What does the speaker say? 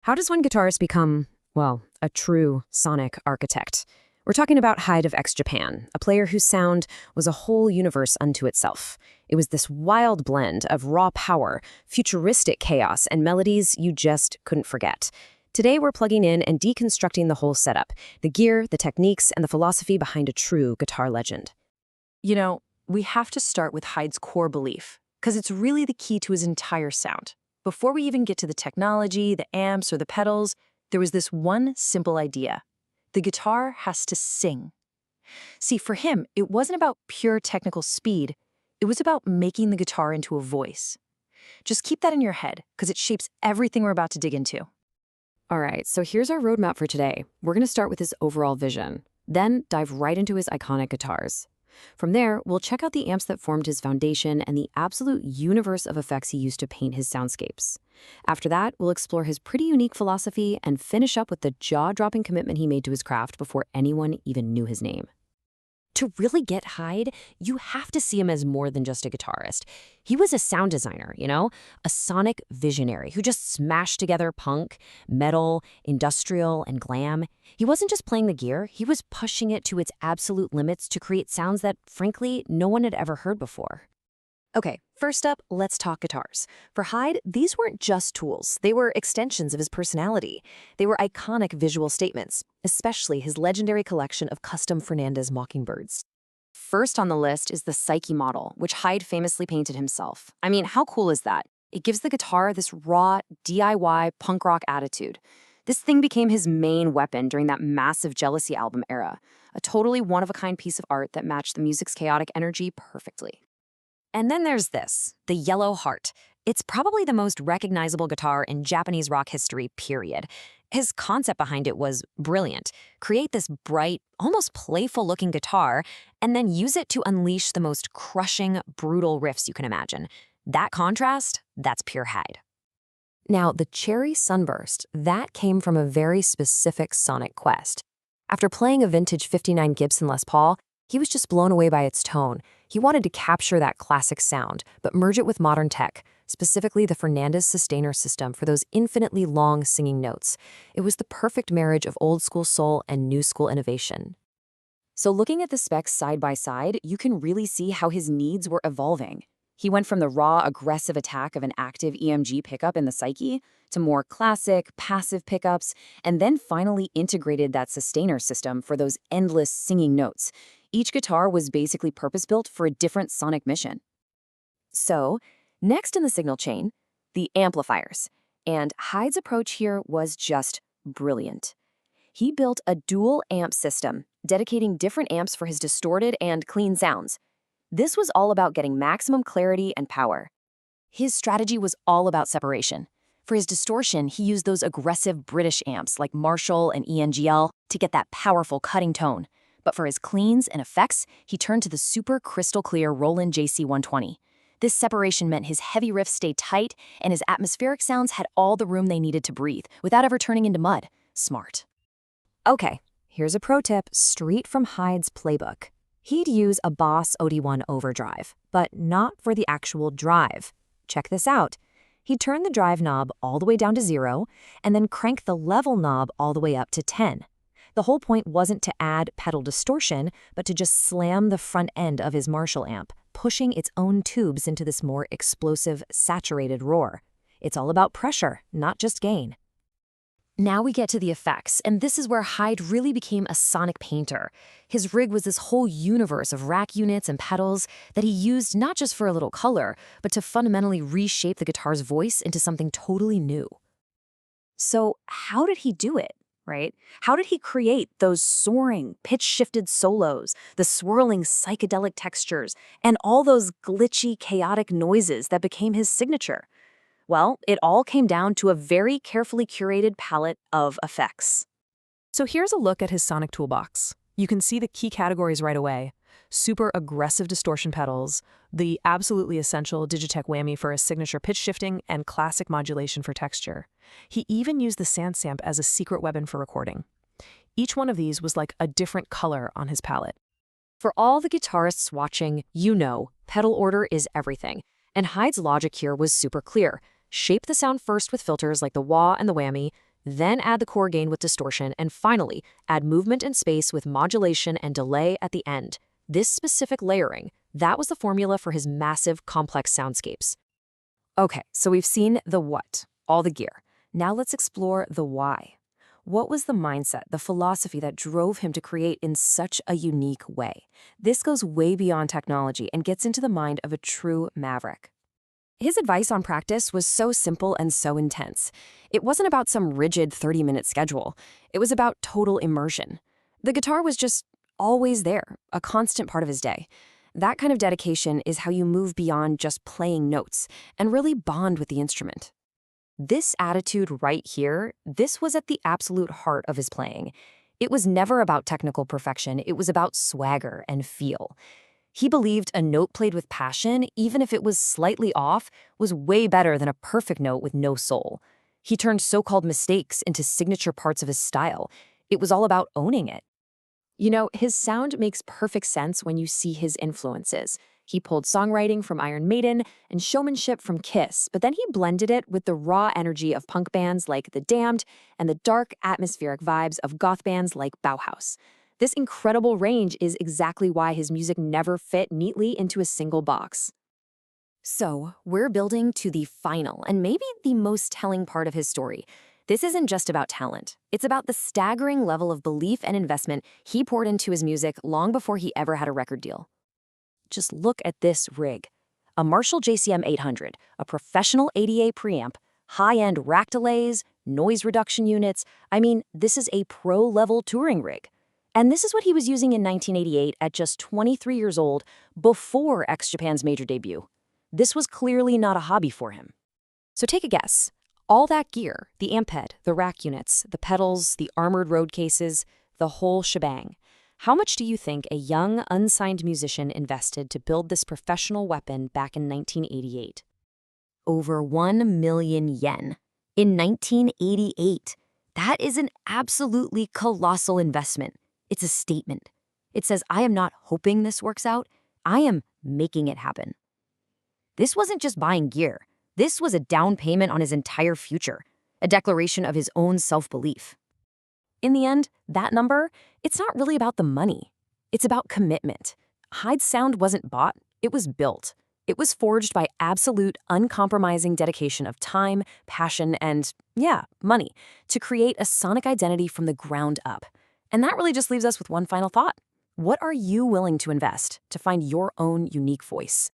How does one guitarist become, well, a true sonic architect? We're talking about Hyde of X Japan, a player whose sound was a whole universe unto itself. It was this wild blend of raw power, futuristic chaos, and melodies you just couldn't forget. Today we're plugging in and deconstructing the whole setup, the gear, the techniques, and the philosophy behind a true guitar legend. We have to start with Hyde's core belief, because it's really the key to his entire sound. Before we even get to the technology, the amps, or the pedals, there was this one simple idea. The guitar has to sing. See, for him, it wasn't about pure technical speed. It was about making the guitar into a voice. Just keep that in your head, because it shapes everything we're about to dig into. All right, so here's our roadmap for today. We're going to start with his overall vision, then dive right into his iconic guitars. From there, we'll check out the amps that formed his foundation and the absolute universe of effects he used to paint his soundscapes. After that, we'll explore his pretty unique philosophy and finish up with the jaw-dropping commitment he made to his craft before anyone even knew his name. To really get Hyde, you have to see him as more than just a guitarist. He was a sound designer, a sonic visionary who just smashed together punk, metal, industrial, and glam. He wasn't just playing the gear, he was pushing it to its absolute limits to create sounds that, frankly, no one had ever heard before. Okay, first up, let's talk guitars. For Hyde, these weren't just tools. They were extensions of his personality. They were iconic visual statements, especially his legendary collection of custom Fernandez Mockingbirds. First on the list is the Psyche model, which Hyde famously painted himself. I mean, how cool is that? It gives the guitar this raw, DIY punk rock attitude. This thing became his main weapon during that massive Jealousy album era, a totally one-of-a-kind piece of art that matched the music's chaotic energy perfectly. And then there's this, the Yellow Heart. It's probably the most recognizable guitar in Japanese rock history, period. His concept behind it was brilliant. Create this bright, almost playful-looking guitar, and then use it to unleash the most crushing, brutal riffs you can imagine. That contrast, that's pure Hyde. Now, the Cherry Sunburst, that came from a very specific sonic quest. After playing a vintage '59 Gibson Les Paul, he was just blown away by its tone. He wanted to capture that classic sound, but merge it with modern tech, specifically the Fernandez sustainer system for those infinitely long singing notes. It was the perfect marriage of old-school soul and new-school innovation. So looking at the specs side by side, you can really see how his needs were evolving. He went from the raw, aggressive attack of an active EMG pickup in the Psyche to more classic, passive pickups, and then finally integrated that sustainer system for those endless singing notes. Each guitar was basically purpose-built for a different sonic mission. So, next in the signal chain, the amplifiers. And Hyde's approach here was just brilliant. He built a dual amp system, dedicating different amps for his distorted and clean sounds. This was all about getting maximum clarity and power. His strategy was all about separation. For his distortion, he used those aggressive British amps like Marshall and ENGL to get that powerful cutting tone. But for his cleans and effects, he turned to the super crystal clear Roland JC120. This separation meant his heavy riffs stayed tight and his atmospheric sounds had all the room they needed to breathe without ever turning into mud. Smart. Okay, here's a pro tip straight from Hyde's playbook. He'd use a Boss OD1 overdrive, but not for the actual drive. Check this out. He'd turn the drive knob all the way down to 0 and then crank the level knob all the way up to 10. The whole point wasn't to add pedal distortion, but to just slam the front end of his Marshall amp, pushing its own tubes into this more explosive, saturated roar. It's all about pressure, not just gain. Now we get to the effects, and this is where Hyde really became a sonic painter. His rig was this whole universe of rack units and pedals that he used not just for a little color, but to fundamentally reshape the guitar's voice into something totally new. So how did he do it? Right? How did he create those soaring, pitch-shifted solos, the swirling psychedelic textures, and all those glitchy, chaotic noises that became his signature? Well, it all came down to a very carefully curated palette of effects. So here's a look at his sonic toolbox. You can see the key categories right away. Super aggressive distortion pedals, the absolutely essential Digitech whammy for his signature pitch shifting, and classic modulation for texture. He even used the SandSamp as a secret weapon for recording. Each one of these was like a different color on his palette. For all the guitarists watching, pedal order is everything. And Hyde's logic here was super clear. Shape the sound first with filters like the wah and the whammy, Then add the core gain with distortion, and finally, add movement and space with modulation and delay at the end. This specific layering, that was the formula for his massive, complex soundscapes. Okay, so we've seen the what, all the gear. Now let's explore the why. What was the mindset, the philosophy that drove him to create in such a unique way? This goes way beyond technology and gets into the mind of a true maverick. His advice on practice was so simple and so intense. It wasn't about some rigid 30-minute schedule. It was about total immersion. The guitar was just always there, a constant part of his day. That kind of dedication is how you move beyond just playing notes and really bond with the instrument. This attitude right here, this was at the absolute heart of his playing. It was never about technical perfection, it was about swagger and feel. He believed a note played with passion, even if it was slightly off, was way better than a perfect note with no soul. He turned so-called mistakes into signature parts of his style. It was all about owning it. You know, his sound makes perfect sense when you see his influences. He pulled songwriting from Iron Maiden and showmanship from Kiss, but then he blended it with the raw energy of punk bands like The Damned and the dark, atmospheric vibes of goth bands like Bauhaus. This incredible range is exactly why his music never fit neatly into a single box. So, we're building to the final and maybe the most telling part of his story. This isn't just about talent. It's about the staggering level of belief and investment he poured into his music long before he ever had a record deal. Just look at this rig. A Marshall JCM 800, a professional ADA preamp, high-end rack delays, noise reduction units. I mean, this is a pro-level touring rig. And this is what he was using in 1988 at just 23 years old, before X Japan's major debut. This was clearly not a hobby for him. So take a guess. All that gear, the amp head, the rack units, the pedals, the armored road cases, the whole shebang. How much do you think a young, unsigned musician invested to build this professional weapon back in 1988? Over 1 million yen. In 1988. That is an absolutely colossal investment. It's a statement. It says, I am not hoping this works out, I am making it happen. This wasn't just buying gear. This was a down payment on his entire future, a declaration of his own self-belief. In the end, that number, it's not really about the money. It's about commitment. Hyde's sound wasn't bought, it was built. It was forged by absolute, uncompromising dedication of time, passion, and, money to create a sonic identity from the ground up. And that really just leaves us with one final thought. What are you willing to invest to find your own unique voice?